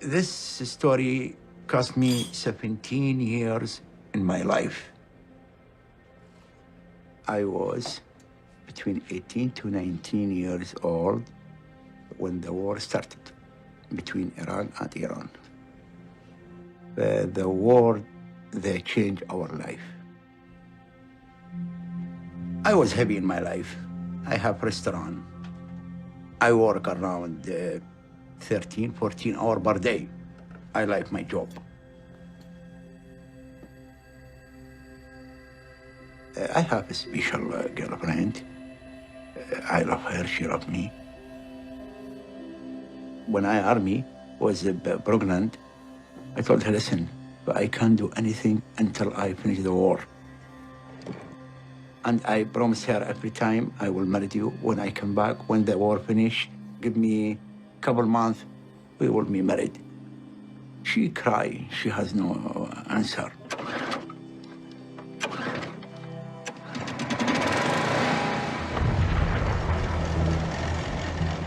This story cost me 17 years in my life. I was between 18 to 19 years old when the war started between Iran and Iran. The war, they changed our life. I was happy in my life. I have a restaurant. I work around 13, 14 hours per day. I like my job. I have a special girlfriend. I love her, she loves me. When I army was pregnant, I told her, listen, but I can't do anything until I finish the war. And I promised her every time I will marry you when I come back, when the war finish, give me a couple months, we will be married. She cried, she has no answer.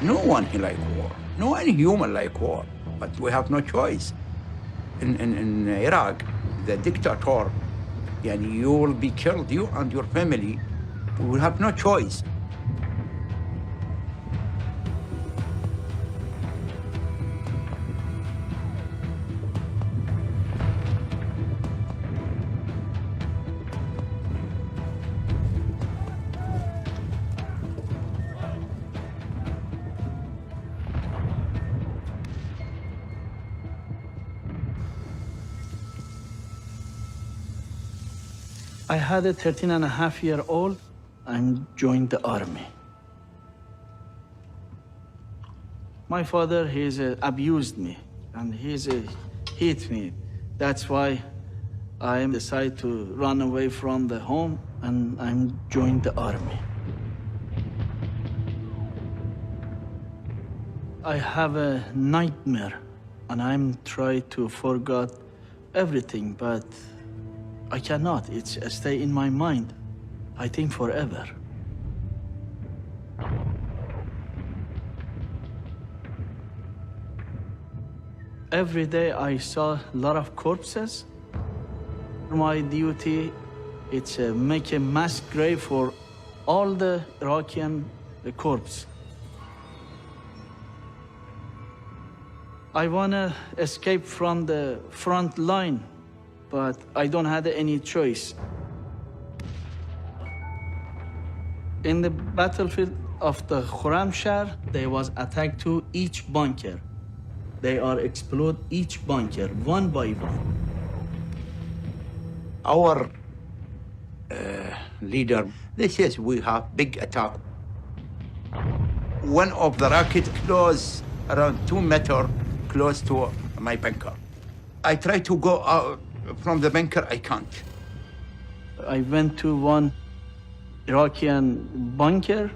No one he like war. No any human like war. But we have no choice. In Iraq, the dictator, you will be killed, you and your family. We will have no choice. I had a 13-and-a-half-year-old and joined the army. My father, abused me and hit me. That's why I decided to run away from the home and I joined the army. I have a nightmare and I'm trying to forget everything, but I cannot. It's stay in my mind, I think forever. Every day I saw a lot of corpses. My duty is make a mass grave for all the Iraqi corpse. I wanna escape from the front line, but I don't have any choice. In the battlefield of the Khurramshahr, there was attack to each bunker. They are explode each bunker, one by one. Our leader, they says we have big attack. One of the rockets close around 2 meters close to my bunker. I try to go out from the bunker, I can't. I went to one Iraqi bunker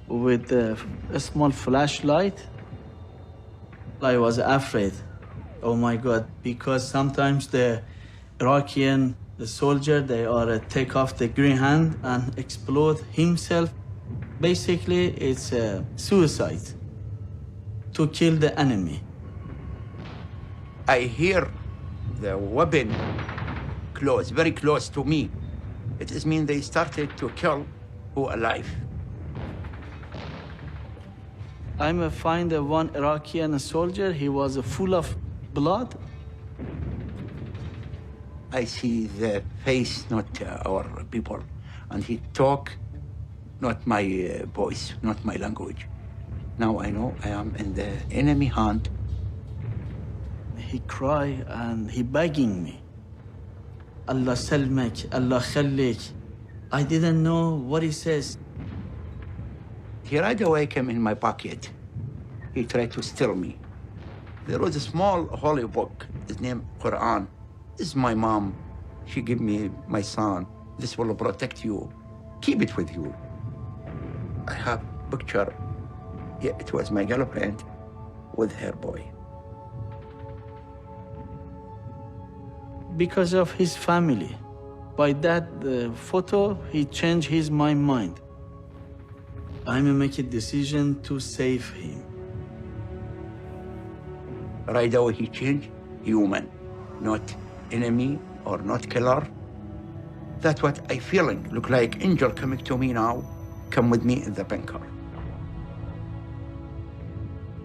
with a small flashlight. I was afraid, oh my God, because sometimes the Iraqi soldier, they are take off the green hand and explode himself. Basically, it's a suicide to kill the enemy. I hear the weapon close, very close to me. It is mean they started to kill who alive. I'm find one Iraqi soldier. He was full of blood. I see the face, not our people, and he talk, not my voice, not my language. Now I know I am in the enemy hand. He cry and he begging me. Allah salmak, Allah khalik. I didn't know what he says. He right away came in my pocket. He tried to steal me. There was a small holy book, his name Quran. This is my mom. She gave me my son. This will protect you. Keep it with you. I have picture. Yeah, it was my girlfriend with her boy. Because of his family. By that photo, he changed his mind. I'm make a decision to save him. Right away he changed, human, not enemy or not killer. That's what I feeling. Look like angel coming to me now. Come with me in the bunker.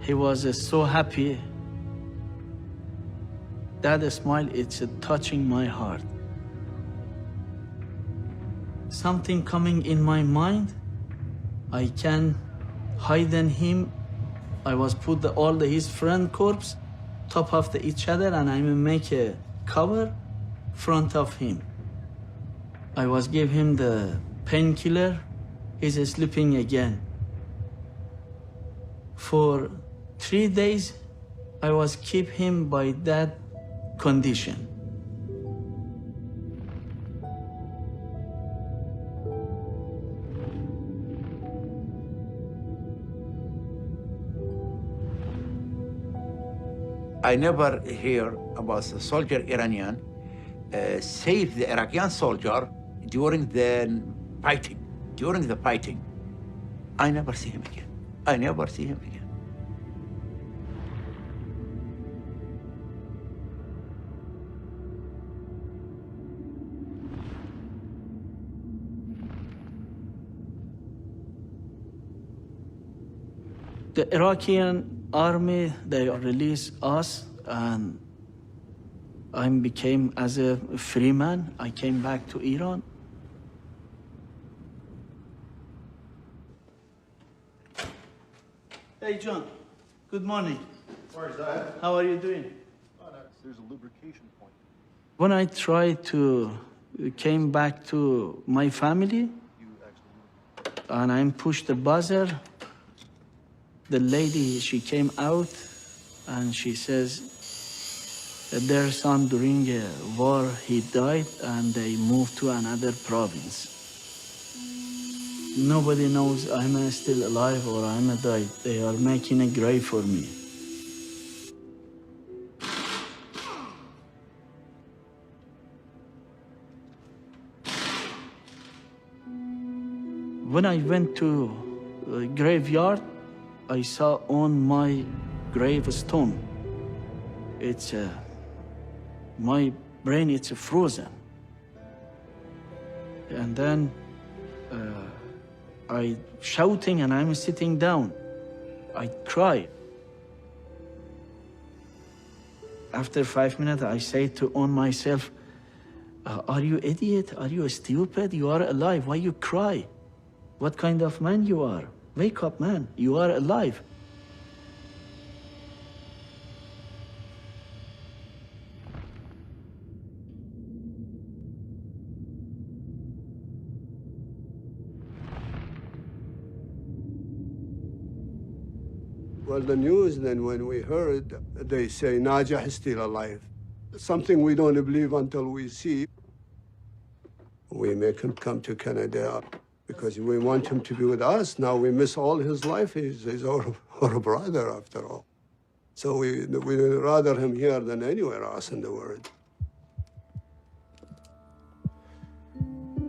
He was so happy. That smile, it's touching my heart. Something coming in my mind, I can hide in him. I was put his friend corpse top of each other, and I make a cover front of him. I was give him the painkiller. He's sleeping again. For 3 days, I was keep him by that condition. I never hear about the soldier Iranian save the Iraqi soldier during the fighting. During the fighting, I never see him again. I never see him again. The Iraqi army, they released us, and I became as a free man. I came back to Iran. Hey, John. Good morning. Where's that? How are you doing? Oh, there's a lubrication point. When I tried to came back to my family, and I pushed the buzzer, the lady, she came out and she says, their son during a war, he died and they moved to another province. Nobody knows I'm still alive or I'm died. They are making a grave for me. When I went to the graveyard, I saw on my gravestone, it's my brain, it's frozen. And then I shouting and I'm sitting down. I cry. After 5 minutes, I say to on myself, are you idiot? Are you stupid? You are alive. Why you cry? What kind of man you are? Wake up, man. You are alive. Well, the news then, when we heard, they say Najah is still alive. Something we don't believe until we see. We make him come to Canada because we want him to be with us. Now we miss all his life. He's our brother, after all. So we rather him here than anywhere else in the world.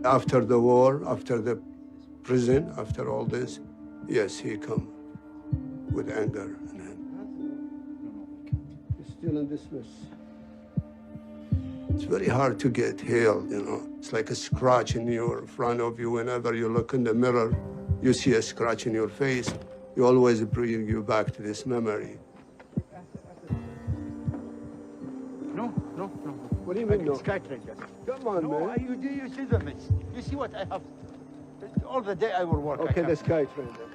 After the war, after the prison, after all this, yes, he come with anger in him. He's still in this mess. It's very hard to get healed, you know. It's like a scratch in your front of you. Whenever you look in the mirror, you see a scratch in your face. You always bring you back to this memory. No. What do you mean, no? Skytracker. Come on, No, man. you see the mess. You see what I have. All the day I will work. Okay, the sky train then.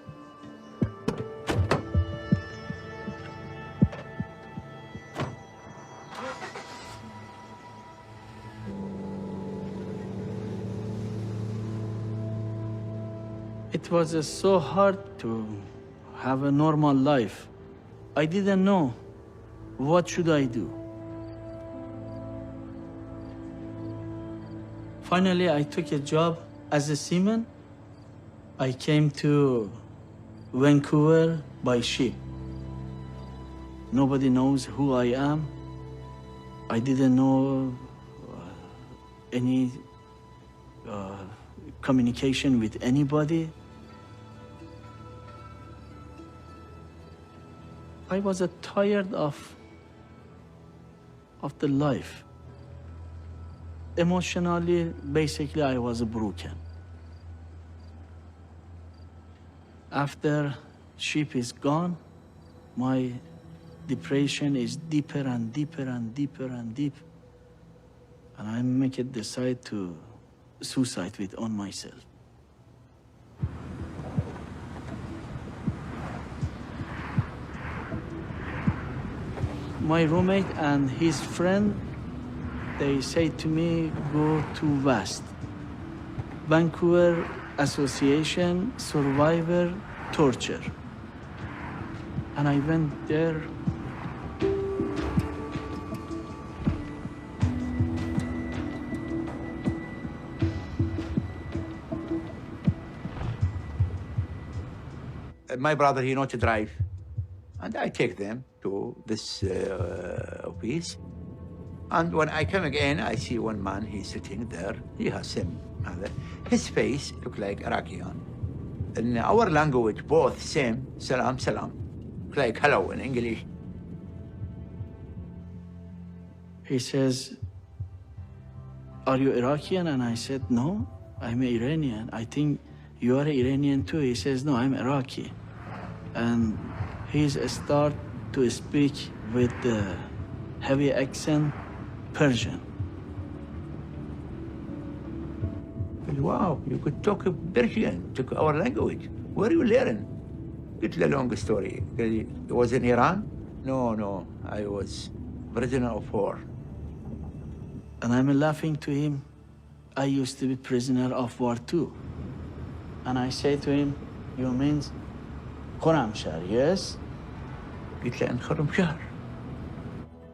It was so hard to have a normal life. I didn't know what should I do. Finally, I took a job as a seaman. I came to Vancouver by ship. Nobody knows who I am. I didn't know any communication with anybody. I was tired of of the life. Emotionally, basically, I was broken. After sheep is gone, my depression is deeper and deeper and deeper and deep. And I make it decide to suicide with on myself. My roommate and his friend, they say to me, go to West. Vancouver Association Survivor Torture. And I went there. My brother, he knows to drive. And I take them to this office. And when I come again, I see one man, he's sitting there. He has same mother. His face look like Iraqian. In our language, both same, salam, salam. Like hello in English. He says, are you Iraqian? And I said, no, I'm Iranian. I think you are Iranian too. He says, no, I'm Iraqi. And he's start to speak with the heavy accent Persian. Wow, you could talk Persian, talk our language. Where you learn? It's a long story. It was in Iran? No, I was prisoner of war. And I'm laughing to him. I used to be prisoner of war too. And I say to him, you means Khorramshahr, yes? قلت له أنت خرمشهر.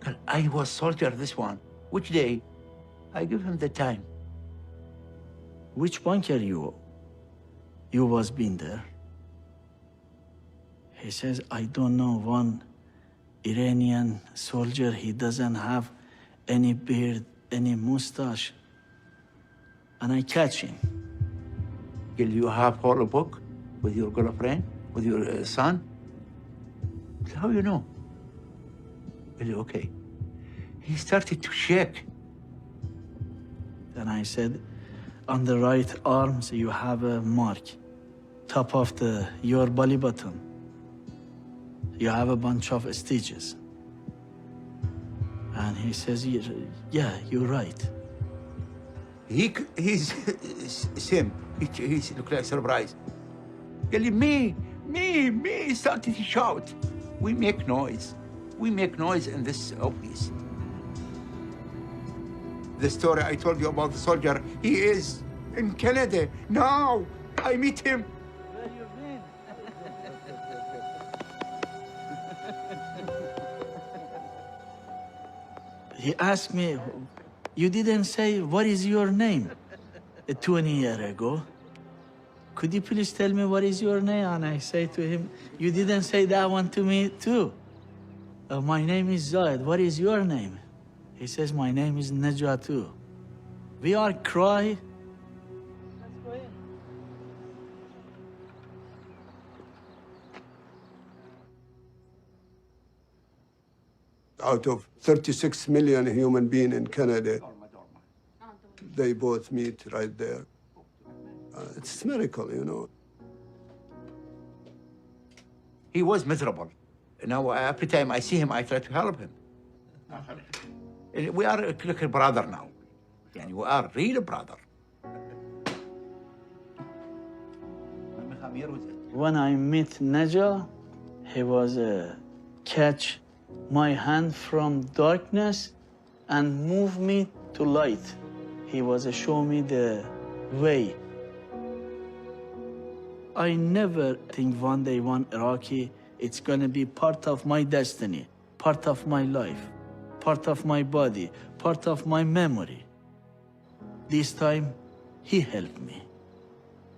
قال I was soldier this one. Which day? I give him the time. Which bunker you was been there? He says, I don't know, one Iranian soldier, he doesn't have any beard, any mustache. And I catch him. Will you have whole book with your girlfriend, with your son? How you know? Well, okay. He started to shake. Then I said, on the right arm, so you have a mark, top of your belly button. You have a bunch of stitches. And he says, yeah, you're right. He's same. He's look like surprised. Me, started to shout. We make noise. We make noise in this office. The story I told you about the soldier, he is in Canada now. I meet him. Where you been? He asked me, you didn't say, what is your name 20 years ago? Could you please tell me what is your name? And I say to him, you didn't say that one to me too. My name is Zayed. What is your name? He says, my name is Najatu. We are cry. Let's go in. Out of 36 million human beings in Canada, they both meet right there. It's a miracle, you know. He was miserable. Now, every time I see him, I try to help him. We are like a brother now. Yani, we are real brother. When I met Naja, he was catch my hand from darkness and move me to light. He was show me the way. I never think one day one Iraqi, it's gonna be part of my destiny, part of my life, part of my body, part of my memory. This time, he helped me.